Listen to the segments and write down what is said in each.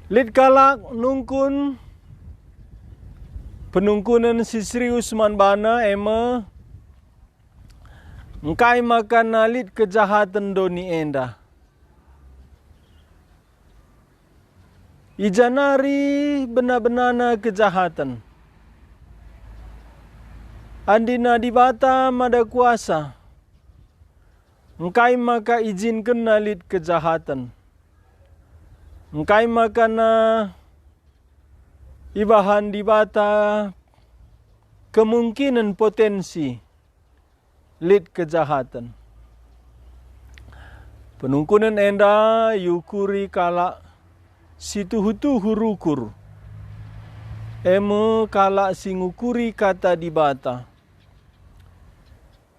Lid kalak nungkun penungkunan si Sri Usman Bana ema ngkai makan nalit kejahatan doni enda. Ijanari benar-benarna kejahatan. Andina dibata mada kuasa. Ngkai maka izinkan nalit kejahatan. Ngkai makana ibahan dibata kemungkinan potensi lid kejahatan. Penungkunan enda yukuri kala situhutu hurukur. Eme kala singukuri kata dibata.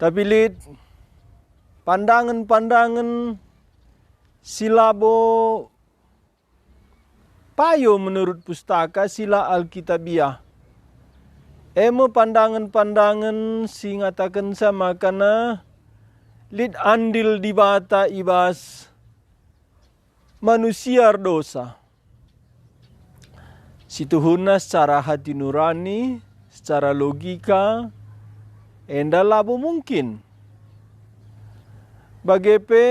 Tapi lid pandangan-pandangan silabo payo menurut pustaka sila Alkitabiah. Emo pandangan-pandangan si ngatakan sama kana lid andil dibata ibas manusia dosa. Situhuna secara hati nurani, secara logika, enda labo mungkin. Bagepe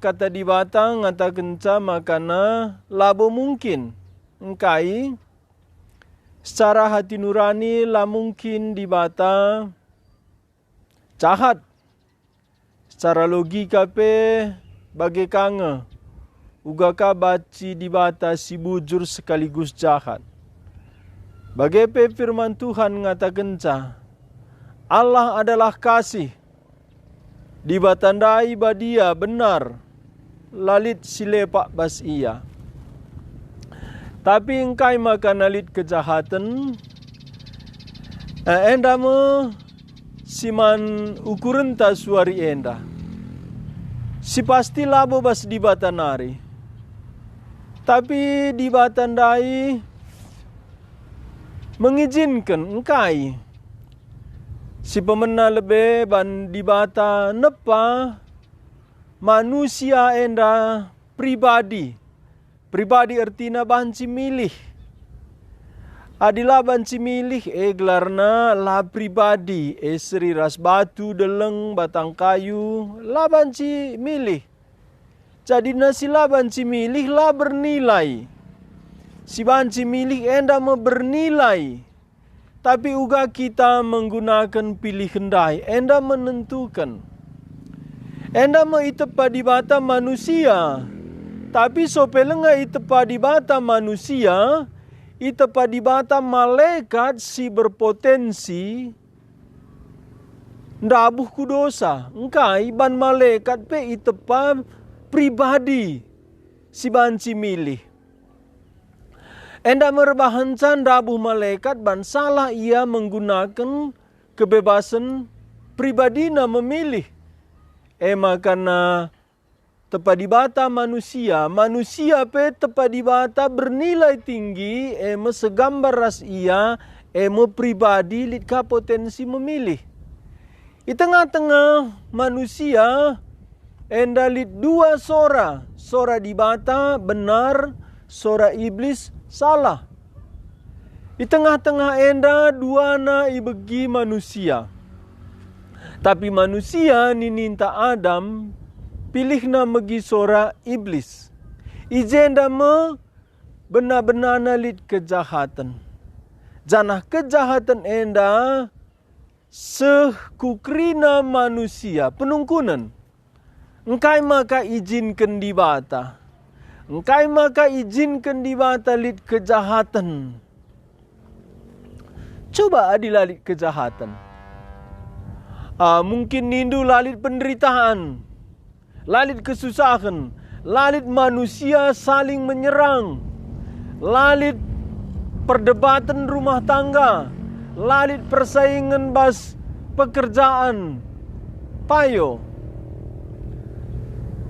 kata dibata ngatakan sama kana labo mungkin. Engkai secara hati nurani la mungkin dibata jahat. Secara logika pe bagai kanga. Ugaka baci dibata si bujur sekaligus jahat. Bagepe firman Tuhan ngatakan Allah adalah kasih. Dibatandai badia benar, lalit silepak bas ia. Tapi engkai makan lalit kejahatan, enda me siman ukuran ta suari enda. Si pasti labo bas dibatanari. Tapi dibatandai mengizinkan engkai. Si pemena lebe ban dibata nepa manusia enda pribadi. Pribadi artina banci milih. Adilah banci milih gelarna la pribadi. Seri ras batu deleng batang kayu la banci milih. Jadi nasi la banci milih la bernilai. Si banci milih enda me bernilai. Tapi uga kita menggunakan pilih kendai. Enda menentukan. Enda me itepa dibata manusia. Tapi sopelenga itepa dibata manusia. Itepa dibata malaikat si berpotensi. Ndabuh ku dosa. Engkai ban malaikat pe itepa pribadi. Si banci milih. Enda merbahancan dabuh malaikat ban salah ia menggunakan kebebasan pribadina memilih. Makana tepa dibata manusia. Manusia pe tepa dibata bernilai tinggi. Segambar ras ia. Pribadi litka potensi memilih. Di tengah-tengah manusia. Enda lit dua sora. Sora dibata benar. Sora iblis salah. Di tengah-tengah enda dua na ibegi manusia. Tapi manusia nininta Adam pilihna megi sora iblis. Ijenda me benar-benar nalit kejahatan. Janah kejahatan enda sekukrina manusia penungkunan. Engkai maka izinkan dibata. Engkai maka izinkan dibata lit kejahatan. Coba adilalit kejahatan. Mungkin nindu lalit penderitaan. Lalit kesusahan. Lalit manusia saling menyerang. Lalit perdebatan rumah tangga. Lalit persaingan bas pekerjaan. Payo.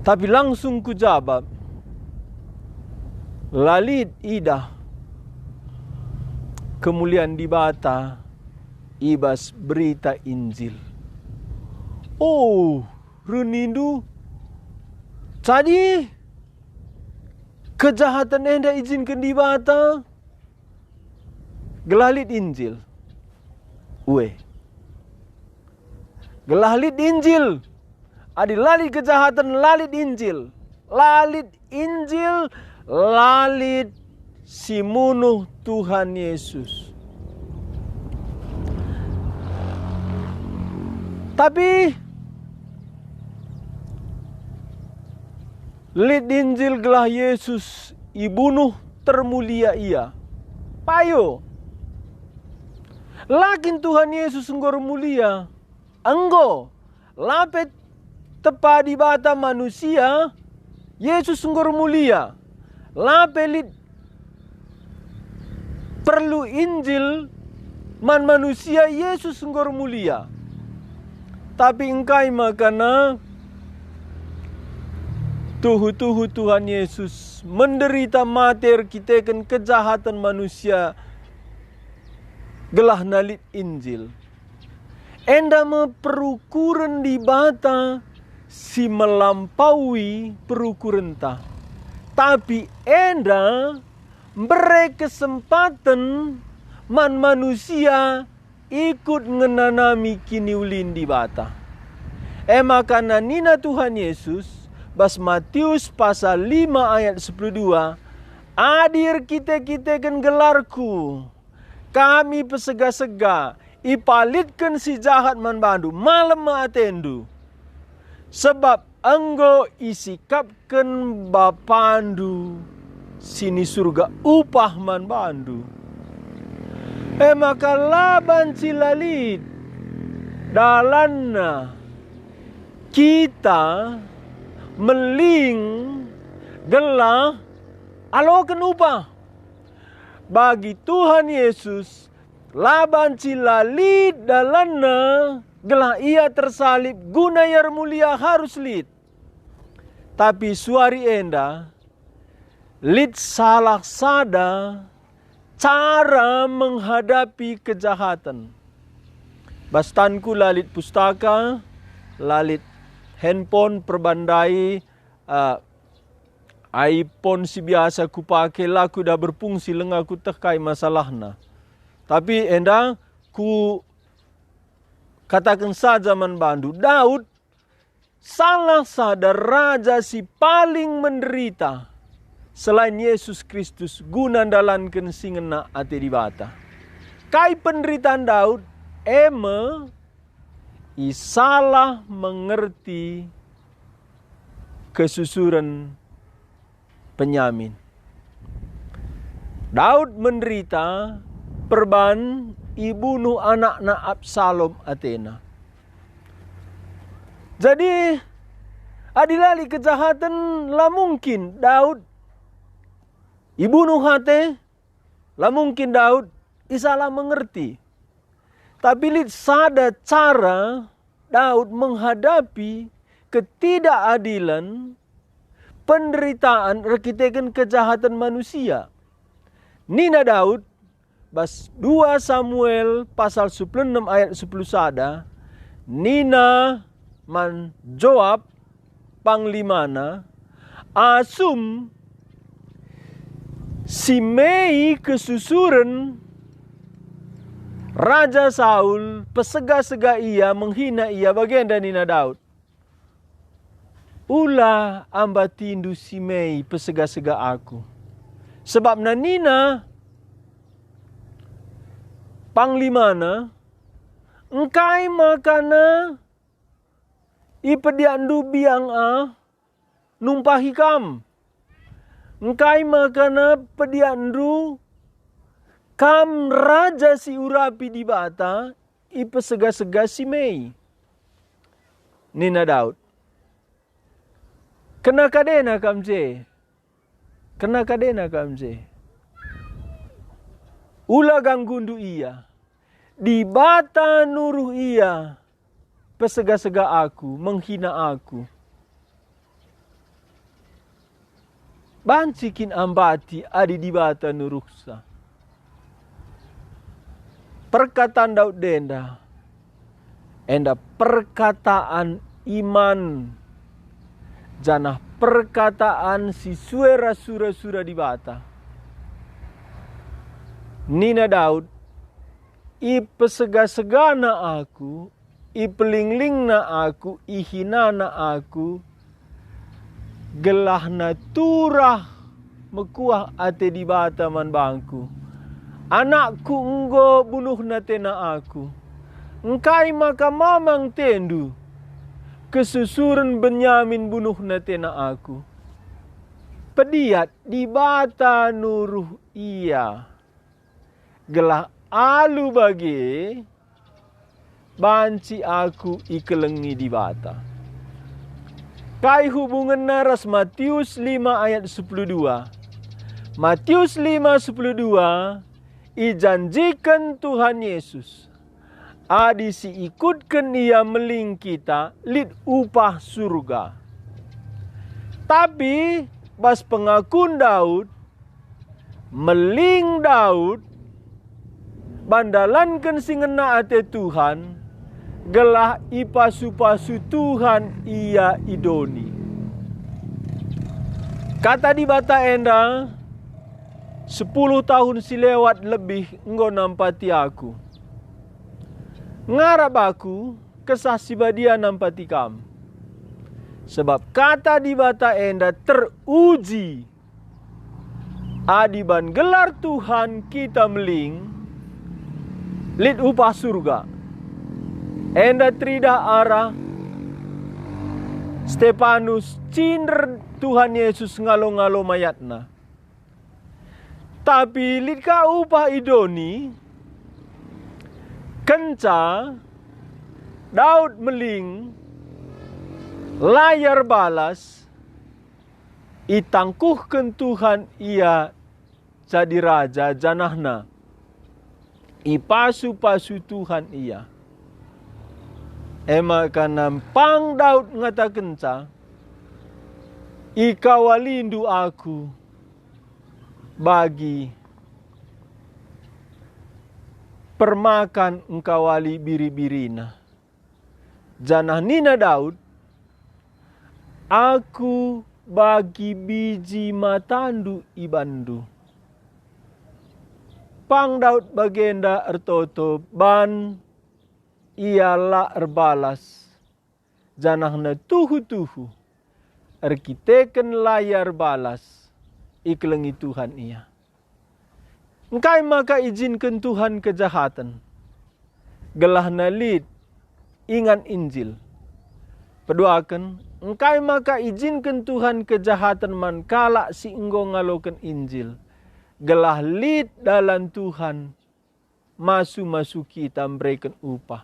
Tapi langsung ku jawab. Lalit idah kemuliaan dibata ibas berita Injil. Oh, renindu. Jadi kejahatan enda izinkan di bata, gelalit Injil. Gelalit Injil. Adi lalit kejahatan, lalit Injil. Lalit Injil, lalit si munuh Tuhan Yesus. Tapi lit Injil gelah Yesus ibunuh termulia ia. Payo. Lakin Tuhan Yesus enggor mulia. Enggo lapet tepa di bata manusia, Yesus enggor mulia. Lapelit perlu Injil man manusia, Yesus enggor mulia. Tapi engkai makana tuhu Tuhan Yesus menderita mater kitekan kejahatan manusia gelah nalit Injil. Enda perukuran di bata si melampaui perukuran ta. Tapi enda beri kesempatan man manusia ikut ngenanami kini ulin di bata. Makana nina Tuhan Yesus bas Matius pasal 5 ayat 12, adir kita kan gelarku, kami pesega-sega ipalitkan si jahat man bandu malam maatendu, sebab enggo isikapkan bapandu sini surga upah man bandu. Maka laban cilalit dalanna kita meling gelah alokan upah bagi Tuhan Yesus. Laban cilalit dalanna gelah ia tersalib guna yar mulia harus lit. Tapi suari enda lit salah sada cara menghadapi kejahatan. Bastanku lalit pustaka, lalit handphone perbandai, iPhone si biasa ku pakai laku dah berfungsi lengaku tekai masalahna. Tapi enda ku katakan saja man bandu, Daud salah sadar raja si paling menderita selain Yesus Kristus guna dalankan singena ate di bata. Kai penderitaan Daud isalah mengerti kesusuran penyamin. Daud menderita perban ibunuh anakna Absalom Athena. Jadi adilali kejahatan lah mungkin Daud ibunuh hati, lah mungkin Daud isalah mengerti. Tapi lihat sada cara Daud menghadapi ketidakadilan, penderitaan, rekitekan kejahatan manusia. Nina Daud bas 2 Samuel pasal 16 ayat 10 sada, nina man Joab panglimana asum Simei kesusuran Raja Saul pesega-sega ia menghina ia bagian dan nina Daud. Ulah amba tindu Simei pesega-sega aku. Sebab nanina panglimana engkai makana ipediandu biang numpahi kam. Engkai makana pediandu kam raja si urapi di bata ipesega-sega Simei. Nina Daud. Kena kadena kamje. Kena kadena kamje. Ula ganggundu ia. Di bata nuruh ia. Pesega-sega aku. Menghina aku. Bancikin ambati adi di bata nuruhsa. Perkataan Daud denda. Enda perkataan iman. Janah perkataan si suara sura-sura di bata. Nina Daud, i pesega-segana aku, i pelingling-na aku, i hina-na aku, gelahna turah mekuah ate di bata man bangku. Anakku enggo bunuh na tena aku. Engkai maka mamang tendu. Kesusuran Benyamin bunuh na tena aku. Pediat di bata nuruh ia. Gelah alu bagi banci aku ikelengi di bata. Kai hubungan naras Matius 5 ayat 12. Matius 5:12 ijanjikan Tuhan Yesus. Adi si ikutkan ia meling kita lid upah surga. Tapi bas pengakun Daud, meling Daud, bandalankan singena ate Tuhan, gelah ipasu-pasu Tuhan ia idoni. Kata di bata enda, 10 tahun silewat lebih engkau nampati aku. Ngarap aku kesasi badia nampati kam. Sebab kata di bata enda teruji. Adiban gelar Tuhan kita meling, lid upah surga. Enda trida arah Stefanus cinder Tuhan Yesus ngalo-ngalo mayatna. Tapi lid ka upah idoni kenca Daud meling layar balas itangkuhkan Tuhan ia jadi raja janahna ipasu-pasu Tuhan ia. Ema kanam pang Daud ngata kenca ikawalindu aku bagi permakan engkawali biri-birina. Janah nina Daud, aku bagi biji matandu ibandu. Pang Daud bagenda ertoto ban ialah erbalas. Janahna tuhu-tuhu erkiteken layar balas. Ikelengi Tuhan ia. Engkai maka izinkan Tuhan kejahatan. Gelah nalid ingan Injil. Peduakan, engkai maka izinkan Tuhan kejahatan man kala si enggo ngalokan Injil. Gelah lid dalam Tuhan masu-masu kita memberikan upah.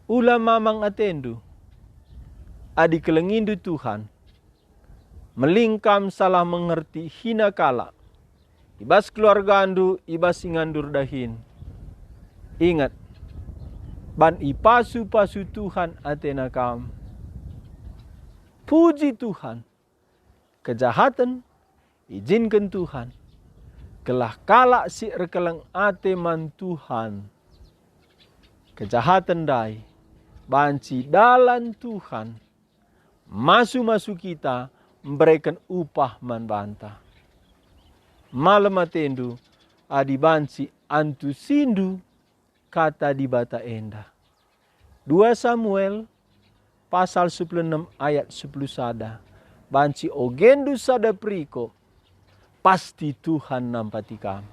Ulah mamang atendu. Adi kelengindu Tuhan. Melingkam salah mengerti hina kala. Ibas keluarga andu, ibas ingandur dahin. Ingat, ban ipasu-pasu Tuhan atena kam. Puji Tuhan. Kejahatan, izinkan Tuhan. Kelah kala si rekelang ate man Tuhan. Kejahatan dai, banci dalan Tuhan. Masu-masu kita, memberikan upah man banta. Malam atendu adi banci antu sindu kata di bata enda. 2 Samuel pasal 16 ayat 10 sada. Banci ogendu sada priko pasti Tuhan nampati kam.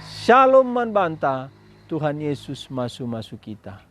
Shalom man banta, Tuhan Yesus masu-masu kita.